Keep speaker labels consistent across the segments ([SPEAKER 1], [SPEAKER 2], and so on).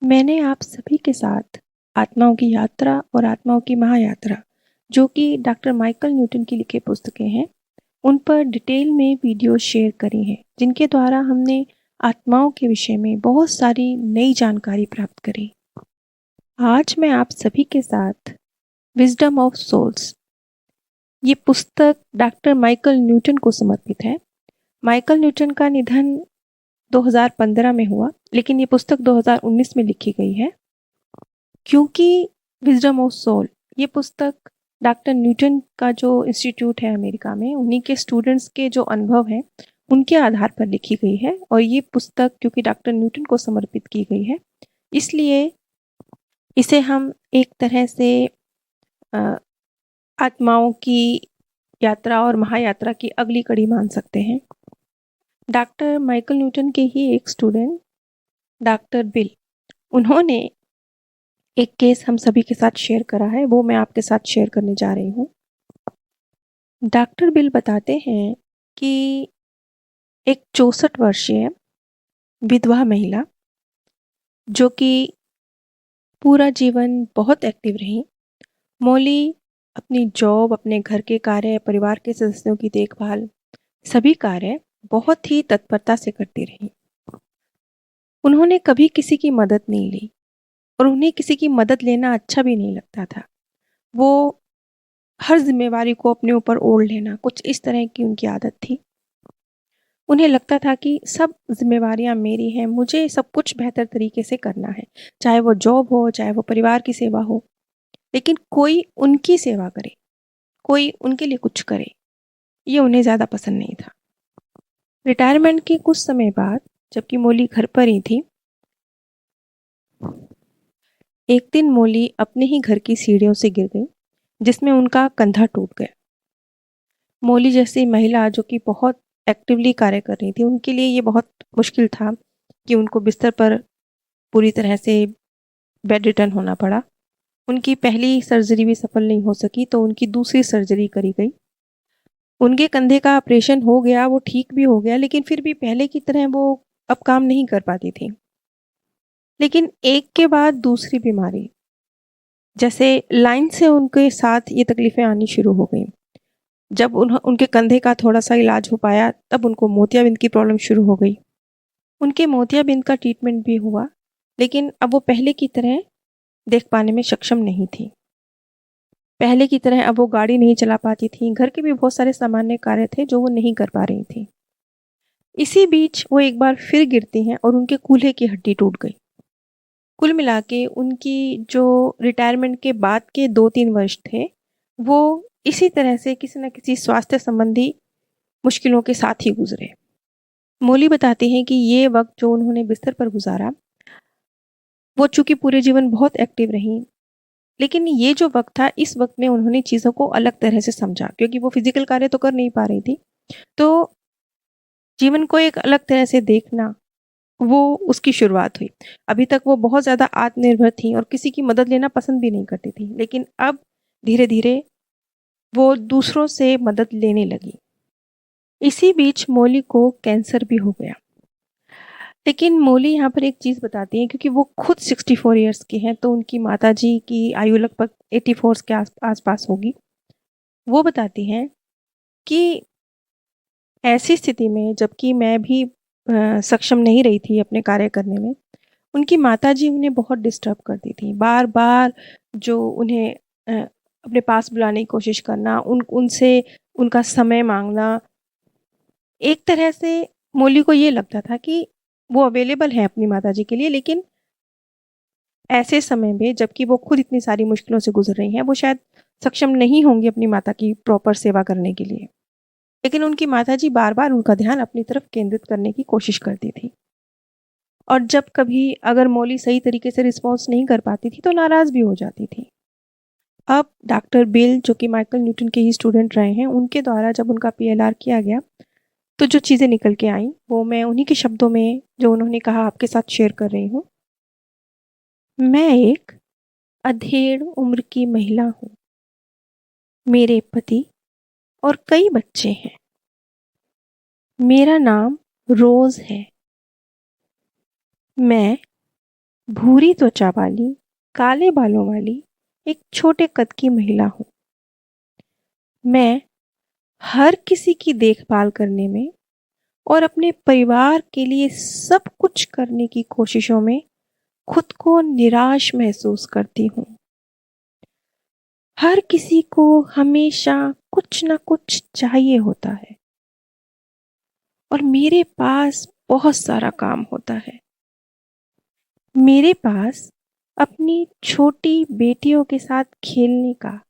[SPEAKER 1] मैंने आप सभी के साथ आत्माओं की यात्रा और आत्माओं की महायात्रा, जो कि डॉक्टर माइकल न्यूटन की लिखी पुस्तकें हैं, उन पर डिटेल में वीडियो शेयर करी हैं, जिनके द्वारा हमने आत्माओं के विषय में बहुत सारी नई जानकारी प्राप्त करी। आज मैं आप सभी के साथ विजडम ऑफ सोल्स, ये पुस्तक डॉक्टर माइकल न्यूटन को समर्पित है। माइकल न्यूटन का निधन 2015 में हुआ, लेकिन ये पुस्तक 2019 में लिखी गई है। क्योंकि विजडम ऑफ सोल ये पुस्तक डॉक्टर न्यूटन का जो इंस्टीट्यूट है अमेरिका में, उन्हीं के स्टूडेंट्स के जो अनुभव हैं उनके आधार पर लिखी गई है। और ये पुस्तक क्योंकि डॉक्टर न्यूटन को समर्पित की गई है, इसलिए इसे हम एक तरह से अ, आत्माओं की यात्रा और महायात्रा की अगली कड़ी मान सकते हैं। डॉक्टर माइकल न्यूटन के ही एक स्टूडेंट डॉक्टर बिल, उन्होंने एक केस हम सभी के साथ शेयर करा है, वो मैं आपके साथ शेयर करने जा रही हूँ। डॉक्टर बिल बताते हैं कि एक 64 वर्षीय विधवा महिला, जो कि पूरा जीवन बहुत एक्टिव रही, मौली अपनी जॉब, अपने घर के कार्य, परिवार के सदस्यों की देखभाल, सभी कार्य बहुत ही तत्परता से करती रही। उन्होंने कभी किसी की मदद नहीं ली और उन्हें किसी की मदद लेना अच्छा भी नहीं लगता था। वो हर जिम्मेवारी को अपने ऊपर ओढ़ लेना, कुछ इस तरह की उनकी आदत थी। उन्हें लगता था कि सब जिम्मेवारियां मेरी हैं, मुझे सब कुछ बेहतर तरीके से करना है, चाहे वो जॉब हो, चाहे वो परिवार की सेवा हो, लेकिन कोई उनकी सेवा करे, कोई उनके लिए कुछ करे, ये उन्हें ज़्यादा पसंद नहीं था। रिटायरमेंट के कुछ समय बाद, जबकि मोली घर पर ही थी, एक दिन मोली अपने ही घर की सीढ़ियों से गिर गई, जिसमें उनका कंधा टूट गया। मोली जैसी महिला, जो कि बहुत एक्टिवली कार्य कर रही थी, उनके लिए ये बहुत मुश्किल था कि उनको बिस्तर पर पूरी तरह से बेड रिटर्न होना पड़ा। उनकी पहली सर्जरी भी सफल नहीं हो सकी, तो उनकी दूसरी सर्जरी करी गई। उनके कंधे का ऑपरेशन हो गया, वो ठीक भी हो गया, लेकिन फिर भी पहले की तरह वो अब काम नहीं कर पाती थी। लेकिन एक के बाद दूसरी बीमारी, जैसे लाइन से उनके साथ ये तकलीफें आनी शुरू हो गई। जब उनके कंधे का थोड़ा सा इलाज हो पाया, तब उनको मोतियाबिंद की प्रॉब्लम शुरू हो गई। उनके मोतियाबिंद का ट्रीटमेंट भी हुआ, लेकिन अब वो पहले की तरह देख पाने में सक्षम नहीं थी। पहले की तरह अब वो गाड़ी नहीं चला पाती थी, घर के भी बहुत सारे सामान्य कार्य थे जो वो नहीं कर पा रही थी। इसी बीच वो एक बार फिर गिरती हैं और उनके कूल्हे की हड्डी टूट गई। कुल मिला के उनकी जो रिटायरमेंट के बाद के 2-3 वर्ष थे, वो इसी तरह से किसी न किसी स्वास्थ्य संबंधी मुश्किलों के साथ ही गुजरे। मोली बताती हैं कि ये वक्त जो उन्होंने बिस्तर पर गुजारा, वो चूंकि पूरे जीवन बहुत एक्टिव रहीं, लेकिन ये जो वक्त था, इस वक्त में उन्होंने चीज़ों को अलग तरह से समझा, क्योंकि वो फिजिकल कार्य तो कर नहीं पा रही थी। तो जीवन को एक अलग तरह से देखना, वो उसकी शुरुआत हुई। अभी तक वो बहुत ज़्यादा आत्मनिर्भर थी और किसी की मदद लेना पसंद भी नहीं करती थी, लेकिन अब धीरे धीरे वो दूसरों से मदद लेने लगी। इसी बीच मोली को कैंसर भी हो गया। लेकिन मोली यहाँ पर एक चीज़ बताती हैं, क्योंकि वो खुद 64 ईयर्स की हैं, तो उनकी माताजी की आयु लगभग 84 के आसपास होगी। वो बताती हैं कि ऐसी स्थिति में, जबकि मैं भी सक्षम नहीं रही थी अपने कार्य करने में, उनकी माताजी उन्हें बहुत डिस्टर्ब करती थी। बार-बार जो उन्हें अपने पास बुलाने की कोशिश करना, उनसे उनका समय माँगना, एक तरह से मोली को ये लगता था कि वो अवेलेबल है अपनी माताजी के लिए, लेकिन ऐसे समय में, जबकि वो खुद इतनी सारी मुश्किलों से गुजर रही हैं, वो शायद सक्षम नहीं होंगी अपनी माता की प्रॉपर सेवा करने के लिए। लेकिन उनकी माताजी बार-बार उनका ध्यान अपनी तरफ केंद्रित करने की कोशिश करती थी। और जब कभी अगर मौली सही तरीके से रिस्पॉन्स नहीं कर पाती थी, तो नाराज़ भी हो जाती थी। अब डॉक्टर बिल, जो कि माइकल न्यूटन के ही स्टूडेंट रहे हैं, उनके द्वारा जब उनका पीएलआर किया गया, तो जो चीज़ें निकल के आईं, वो मैं उन्हीं के शब्दों में, जो उन्होंने कहा, आपके साथ शेयर कर रही हूँ। मैं एक अधेड़ उम्र की महिला हूँ। मेरे पति और कई बच्चे हैं। मेरा नाम रोज़ है। मैं भूरी त्वचा वाली, काले बालों वाली एक छोटे कद की महिला हूँ। मैं हर किसी की देखभाल करने में और अपने परिवार के लिए सब कुछ करने की कोशिशों में खुद को निराश महसूस करती हूँ। हर किसी को हमेशा कुछ न कुछ चाहिए होता है और मेरे पास बहुत सारा काम होता है। मेरे पास अपनी छोटी बेटियों के साथ खेलने का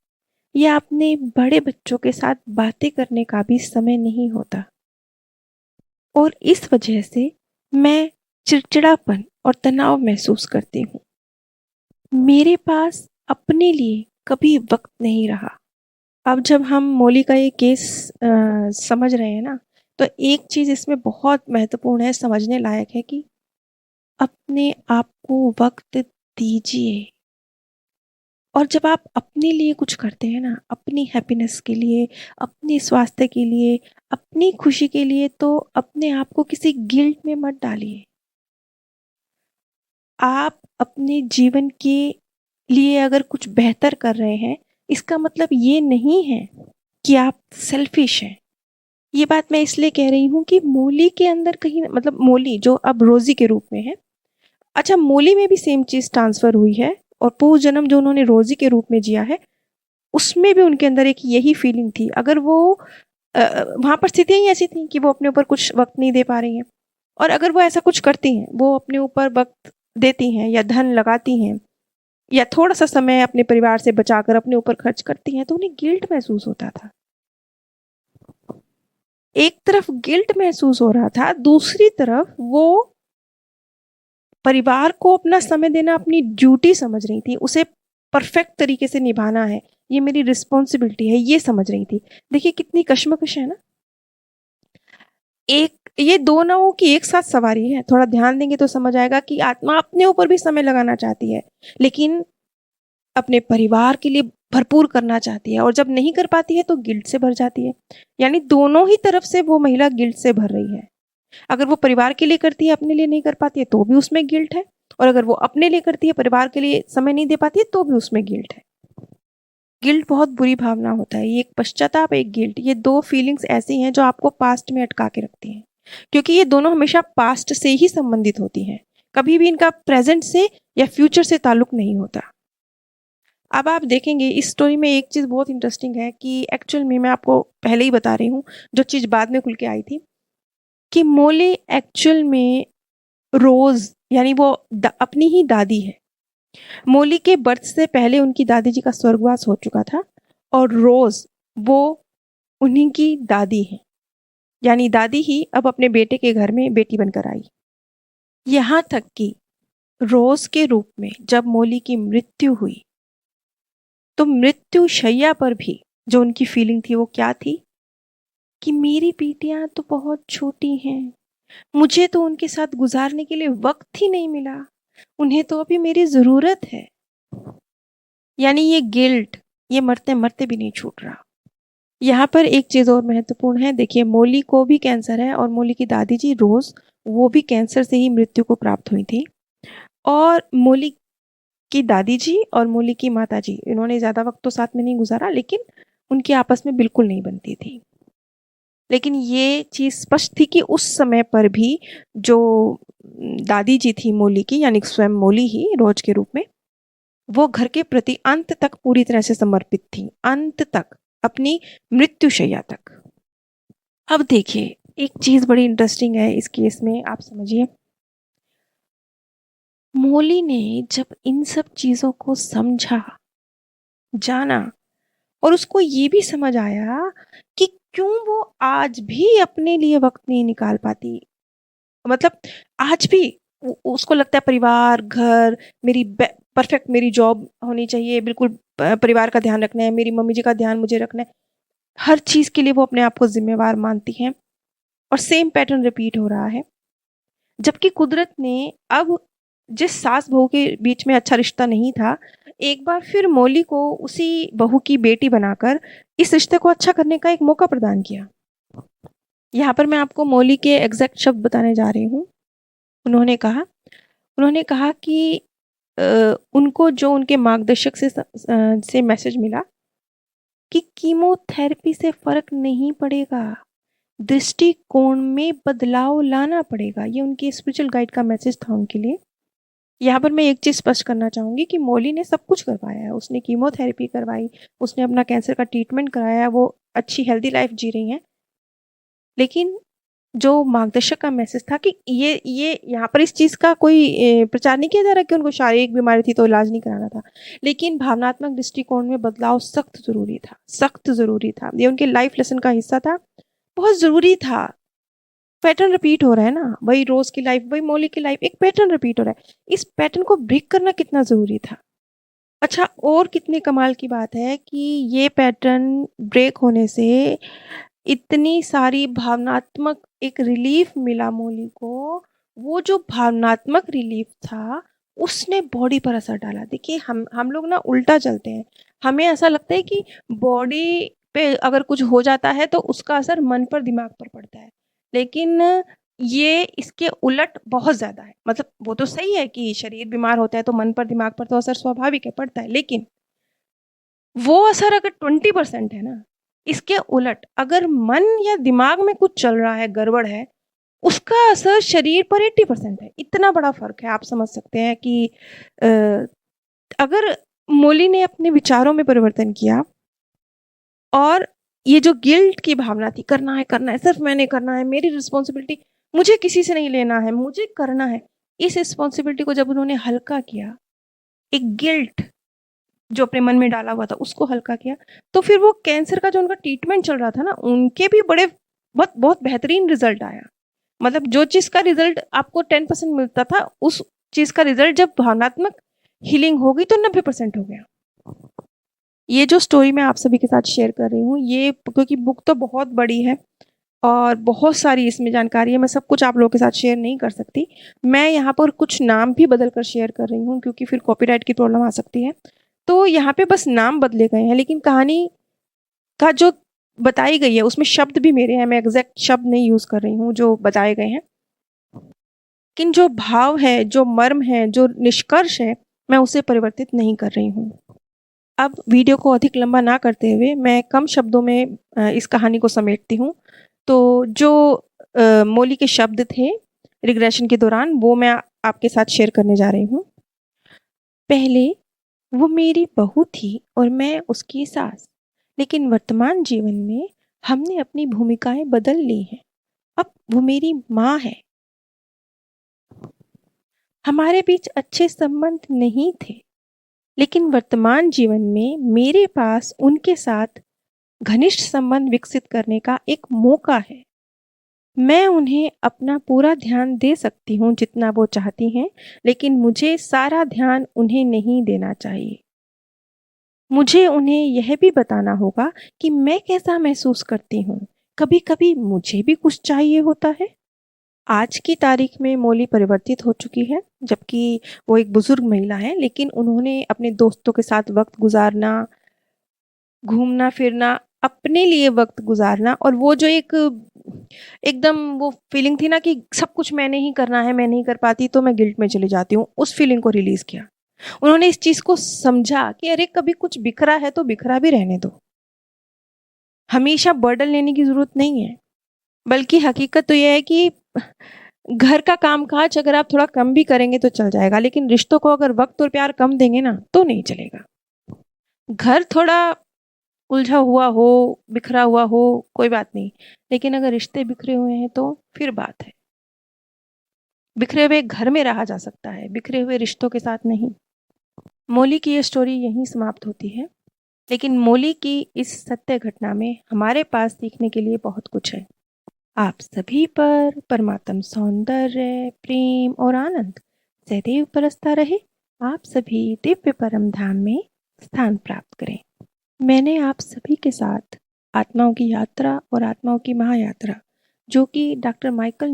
[SPEAKER 1] या अपने बड़े बच्चों के साथ बातें करने का भी समय नहीं होता और इस वजह से मैं चिड़चिड़ापन और तनाव महसूस करती हूँ। मेरे पास अपने लिए कभी वक्त नहीं रहा। अब जब हम मौली का ये केस समझ रहे हैं ना, तो एक चीज़ इसमें बहुत महत्वपूर्ण है, समझने लायक है कि अपने आप को वक्त दीजिए। और जब आप अपने लिए कुछ करते हैं ना, अपनी हैप्पीनेस के लिए, अपने स्वास्थ्य के लिए, अपनी खुशी के लिए, तो अपने आप को किसी गिल्ट में मत डालिए। आप अपने जीवन के लिए अगर कुछ बेहतर कर रहे हैं, इसका मतलब ये नहीं है कि आप सेल्फिश हैं। ये बात मैं इसलिए कह रही हूँ कि मौली के अंदर कहीं मतलब मौली जो अब रोज़ी के रूप में है, अच्छा मौली में भी सेम चीज़ ट्रांसफ़र हुई है और पूर्व जन्म जो उन्होंने रोज़ी के रूप में जिया है, उसमें भी उनके अंदर एक यही फीलिंग थी। अगर वो वहाँ पर स्थितियाँ ही ऐसी थी कि वो अपने ऊपर कुछ वक़्त नहीं दे पा रही हैं और अगर वो ऐसा कुछ करती हैं, वो अपने ऊपर वक़्त देती हैं या धन लगाती हैं या थोड़ा-सा समय अपने परिवार से बचाकर अपने ऊपर खर्च करती हैं, तो उन्हें गिल्ट महसूस होता था। एक तरफ गिल्ट महसूस हो रहा था, दूसरी तरफ वो परिवार को अपना समय देना अपनी ड्यूटी समझ रही थी, उसे परफेक्ट तरीके से निभाना है, ये मेरी रिस्पॉन्सिबिलिटी है, ये समझ रही थी। देखिए कितनी कश्मकश है ना? एक ये दो नावों की एक साथ सवारी है, थोड़ा ध्यान देंगे तो समझ आएगा कि आत्मा अपने ऊपर भी समय लगाना चाहती है, लेकिन अपने परिवार के लिए भरपूर करना चाहती है और जब नहीं कर पाती है तो गिल्ट से भर जाती है। यानी दोनों ही तरफ से वो महिला गिल्ट से भर रही है। अगर वो परिवार के लिए करती है, अपने लिए नहीं कर पाती है तो भी उसमें गिल्ट है और अगर वो अपने लिए करती है, परिवार के लिए समय नहीं दे पाती है तो भी उसमें गिल्ट है। गिल्ट बहुत बुरी भावना होता है, ये एक पश्चाताप, एक गिल्ट, ये 2 फीलिंग्स ऐसी हैं जो आपको पास्ट में अटका के रखती हैं। क्योंकि ये दोनों हमेशा पास्ट से ही संबंधित होती हैं। कभी भी इनका प्रेज़ेंट से या फ्यूचर से ताल्लुक नहीं होता। अब आप देखेंगे इस स्टोरी में एक चीज़ बहुत इंटरेस्टिंग है कि एक्चुअल में मैं आपको पहले ही बता रही हूँ, जो चीज़ बाद में खुल के आई थी, कि मोले एक्चुअल में रोज़ यानी वो अपनी ही दादी है। मोली के बर्थ से पहले उनकी दादी जी का स्वर्गवास हो चुका था और रोज़ वो उन्हीं की दादी हैं। यानी दादी ही अब अपने बेटे के घर में बेटी बनकर आई। यहाँ तक कि रोज़ के रूप में जब मोली की मृत्यु हुई, तो मृत्यु शैया पर भी जो उनकी फीलिंग थी वो क्या थी कि मेरी बेटियां तो बहुत छोटी हैं, मुझे तो उनके साथ गुजारने के लिए वक्त ही नहीं मिला, उन्हें तो अभी मेरी ज़रूरत है। यानी ये गिल्ट, ये मरते-मरते भी नहीं छूट रहा। यहाँ पर एक चीज़ और महत्वपूर्ण है, देखिए मोली को भी कैंसर है और मोली की दादी जी रोज़, वो भी कैंसर से ही मृत्यु को प्राप्त हुई थी और मोली की दादी जी और मोली की माताजी, इन्होंने ज़्यादा वक़्त तो साथ में नहीं गुज़ारा लेकिन उनकी आपस में बिल्कुल नहीं बनती थी। लेकिन ये चीज़ स्पष्ट थी कि उस समय पर भी जो दादी जी थी मोली की, यानी स्वयं मोली ही रोज़ के रूप में, वो घर के प्रति अंत तक पूरी तरह से समर्पित थी, अंत तक, अपनी मृत्युशैया तक। अब देखिए, एक चीज़ बड़ी इंटरेस्टिंग है इस केस में, आप समझिए। मोली ने जब इन सब चीज़ों को समझा, जाना और उसको ये भी समझ आया कि क्यों वो आज भी अपने लिए वक़्त नहीं निकाल पाती। मतलब आज भी उसको लगता है परिवार, घर, मेरी परफेक्ट मेरी जॉब होनी चाहिए, बिल्कुल परिवार का ध्यान रखना है, मेरी मम्मी जी का ध्यान मुझे रखना है। हर चीज़ के लिए वो अपने आप को ज़िम्मेवार मानती हैं और सेम पैटर्न रिपीट हो रहा है। जबकि कुदरत ने अब जिस सास-बहू के बीच में अच्छा रिश्ता नहीं था, एक बार फिर मौली को उसी बहू की बेटी बनाकर इस रिश्ते को अच्छा करने का एक मौका प्रदान किया। यहाँ पर मैं आपको मौली के एग्ज़ैक्ट शब्द बताने जा रही हूँ। उन्होंने कहा उन्होंने कहा कि उनको जो उनके मार्गदर्शक से मैसेज मिला कि कीमोथेरेपी से फ़र्क नहीं पड़ेगा, दृष्टिकोण में बदलाव लाना पड़ेगा। ये उनकी स्पिरिचुअल गाइड का मैसेज था उनके लिए। यहाँ पर मैं एक चीज़ स्पष्ट करना चाहूँगी कि मौली ने सब कुछ करवाया है। उसने कीमोथेरेपी करवाई, उसने अपना कैंसर का ट्रीटमेंट कराया है, वो अच्छी हेल्दी लाइफ़ जी रही हैं। लेकिन जो मार्गदर्शक का मैसेज था कि ये यहाँ पर इस चीज़ का कोई प्रचार नहीं किया जा रहा कि उनको शारीरिक बीमारी थी तो इलाज नहीं कराना था। लेकिन भावनात्मक दृष्टिकोण में बदलाव सख्त ज़रूरी था, सख्त ज़रूरी था। ये उनके लाइफ़ लेसन का हिस्सा था, बहुत ज़रूरी था। पैटर्न रिपीट हो रहा है ना, वही रोज़ की लाइफ़, वही मौली की लाइफ़, एक पैटर्न रिपीट हो रहा है। इस पैटर्न को ब्रेक करना कितना ज़रूरी था। अच्छा, और कितनी कमाल की बात है कि ये पैटर्न ब्रेक होने से इतनी सारी भावनात्मक एक रिलीफ मिला मौली को। वो जो भावनात्मक रिलीफ था, उसने बॉडी पर असर डाला। देखिए हम लोग ना उल्टा चलते हैं। हमें ऐसा लगता है कि बॉडी पे अगर कुछ हो जाता है तो उसका असर मन पर, दिमाग पर पड़ता है। लेकिन ये इसके उलट बहुत ज़्यादा है। मतलब वो तो सही है कि शरीर बीमार होता है तो मन पर, दिमाग पर तो असर स्वाभाविक है, पड़ता है। लेकिन वो असर अगर 20% है ना, इसके उलट अगर मन या दिमाग में कुछ चल रहा है, गड़बड़ है, उसका असर शरीर पर 80% है। इतना बड़ा फ़र्क है। आप समझ सकते हैं कि अ, अगर मौली ने अपने विचारों में परिवर्तन किया और ये जो गिल्ट की भावना थी, करना है, सिर्फ़ मैंने करना है, मेरी रिस्पॉन्सिबिलिटी, मुझे किसी से नहीं लेना है, मुझे करना है। इस रिस्पॉन्सिबिलिटी को जब उन्होंने हल्का किया, एक गिल्ट जो अपने मन में डाला हुआ था, उसको हल्का किया, तो फिर वो कैंसर का जो उनका ट्रीटमेंट चल रहा था ना, उनके भी बड़े बहुत बहुत बेहतरीन रिज़ल्ट आया। मतलब जो चीज़ का रिज़ल्ट आपको 10% मिलता था, उस चीज़ का रिज़ल्ट जब भावनात्मक हीलिंग हो गई तो 90% हो गया। ये जो स्टोरी मैं आप सभी के साथ शेयर कर रही हूँ, ये क्योंकि बुक तो बहुत बड़ी है और बहुत सारी इसमें जानकारी है, मैं सब कुछ आप लोगों के साथ शेयर नहीं कर सकती। मैं यहाँ पर कुछ नाम भी बदल कर शेयर कर रही हूँ क्योंकि फिर कॉपीराइट की प्रॉब्लम आ सकती है। तो यहाँ पे बस नाम बदले गए हैं, लेकिन कहानी का जो बताई गई है उसमें शब्द भी मेरे हैं, मैं एग्ज़ैक्ट शब्द नहीं यूज़ कर रही हूँ जो बताए गए हैं। लेकिन जो भाव है, जो मर्म है, जो निष्कर्ष है, मैं उसे परिवर्तित नहीं कर रही हूँ। अब वीडियो को अधिक लंबा ना करते हुए मैं कम शब्दों में इस कहानी को समेटती हूँ। तो जो मौली के शब्द थे रिग्रेशन के दौरान, वो मैं आपके साथ शेयर करने जा रही हूँ। पहले वो मेरी बहू थी और मैं उसकी सास, लेकिन वर्तमान जीवन में हमने अपनी भूमिकाएं बदल ली हैं। अब वो मेरी माँ है। हमारे बीच अच्छे संबंध नहीं थे, लेकिन वर्तमान जीवन में मेरे पास उनके साथ घनिष्ठ संबंध विकसित करने का एक मौका है। मैं उन्हें अपना पूरा ध्यान दे सकती हूँ जितना वो चाहती हैं, लेकिन मुझे सारा ध्यान उन्हें नहीं देना चाहिए। मुझे उन्हें यह भी बताना होगा कि मैं कैसा महसूस करती हूँ। कभी-कभी मुझे भी कुछ चाहिए होता है। आज की तारीख में मौली परिवर्तित हो चुकी है, जबकि वो एक बुजुर्ग महिला है, लेकिन उन्होंने अपने दोस्तों के साथ वक़्त गुज़ारना, घूमना-फिरना, अपने लिए वक़्त गुज़ारना और वो जो एक एकदम वो फीलिंग थी ना कि सब कुछ मैंने ही करना है, मैं नहीं कर पाती तो मैं गिल्ट में चली जाती हूँ, उस फीलिंग को रिलीज़ किया। उन्होंने इस चीज़ को समझा कि अरे कभी कुछ बिखरा है तो बिखरा भी रहने दो। हमेशा बर्डन लेने की ज़रूरत नहीं है, बल्कि हकीकत तो ये है कि घर का काम-काज अगर आप थोड़ा कम भी करेंगे तो चल जाएगा, लेकिन रिश्तों को अगर वक़्त और प्यार कम देंगे ना, तो नहीं चलेगा। घर थोड़ा उलझा हुआ हो, बिखरा हुआ हो, कोई बात नहीं, लेकिन अगर रिश्ते बिखरे हुए हैं तो फिर बात है। बिखरे हुए घर में रहा जा सकता है, बिखरे हुए रिश्तों के साथ नहीं। मौली की ये स्टोरी यहीं समाप्त होती है, लेकिन मौली की इस सत्य घटना में हमारे पास सीखने के लिए बहुत कुछ है। आप सभी पर परमात्म सौंदर्य, प्रेम और आनंद सदैव बरसता रहे। आप सभी दिव्य परम धाम में स्थान प्राप्त करें। मैंने आप सभी के साथ आत्माओं की यात्रा और आत्माओं की महायात्रा, जो कि डॉक्टर माइकल